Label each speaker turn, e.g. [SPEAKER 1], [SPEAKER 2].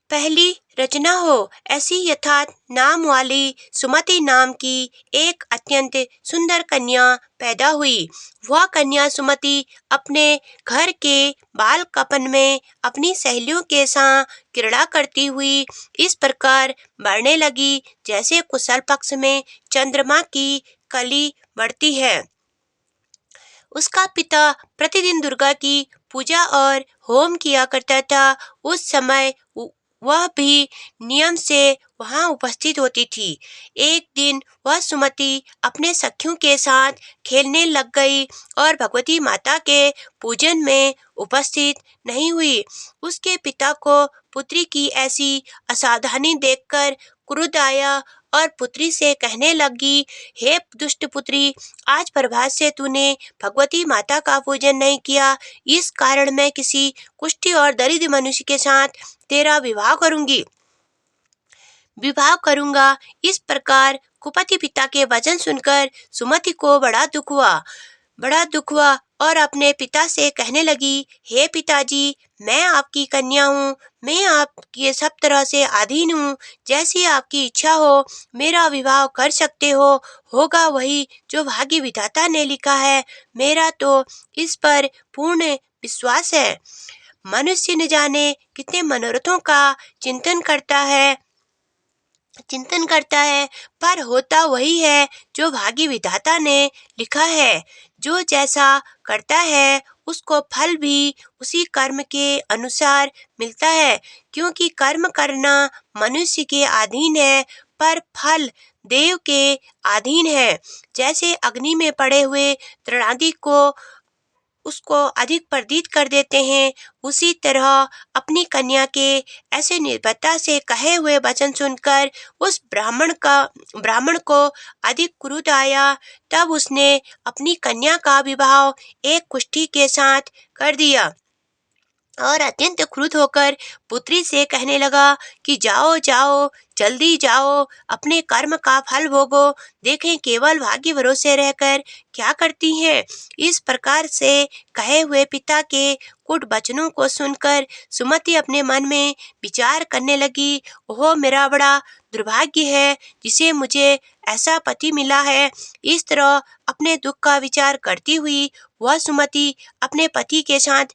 [SPEAKER 1] पहली रचना हो। ऐसी यथार्थ नाम वाली सुमति नाम की एक अत्यंत सुंदर कन्या पैदा हुई। वह कन्या सुमति अपने घर के बाल कपन में अपनी सहेलियों के साथ क्रीड़ा करती हुई इस प्रकार बढ़ने लगी जैसे कुशल पक्ष में चंद्रमा की कली बढ़ती है। उसका पिता प्रतिदिन दुर्गा की पूजा और होम किया करता था। उस समय वह भी नियम से वहां उपस्थित होती थी। एक दिन वह सुमति अपने सखियों के साथ खेलने लग गई और भगवती माता के पूजन में उपस्थित नहीं हुई। उसके पिता को पुत्री की ऐसी असावधानी देखकर क्रोध आया और पुत्री से कहने लगी, हे दुष्ट पुत्री, आज प्रभात से तूने भगवती माता का पूजन नहीं किया। इस कारण मैं किसी कुष्ठी और दरिद्र मनुष्य के साथ तेरा विवाह करूंगा। इस प्रकार कुपति पिता के वचन सुनकर सुमति को बड़ा दुख हुआ और अपने पिता से कहने लगी, हे पिताजी, मैं आपकी कन्या हूँ, मैं आपके सब तरह से अधीन हूँ। जैसी आपकी इच्छा हो मेरा विवाह कर सकते हो। होगा वही जो भाग्य विधाता ने लिखा है। मेरा तो इस पर पूर्ण विश्वास है। मनुष्य न जाने कितने मनोरथों का चिंतन करता है, पर होता वही है जो भाग्य विधाता ने लिखा है। जो जैसा करता है उसको फल भी उसी कर्म के अनुसार मिलता है, क्योंकि कर्म करना मनुष्य के अधीन है पर फल देव के अधीन है। जैसे अग्नि में पड़े हुए तृणादि को उसको अधिक प्रदीप्त कर देते हैं, उसी तरह अपनी कन्या के ऐसे निर्भयता से कहे हुए वचन सुनकर उस ब्राह्मण को अधिक क्रोध आया। तब उसने अपनी कन्या का विवाह एक कुष्ठी के साथ कर दिया और अत्यंत क्रुद्ध होकर पुत्री से कहने लगा कि जाओ, जल्दी जाओ, अपने कर्म का फल भोगो। देखें केवल भाग्य भरोसे रहकर क्या करती हैं। इस प्रकार से कहे हुए पिता के कुट वचनों को सुनकर सुमति अपने मन में विचार करने लगी, ओह मेरा बड़ा दुर्भाग्य है जिसे मुझे ऐसा पति मिला है। इस तरह अपने दुख का विचार करती हुई वह सुमति अपने पति के साथ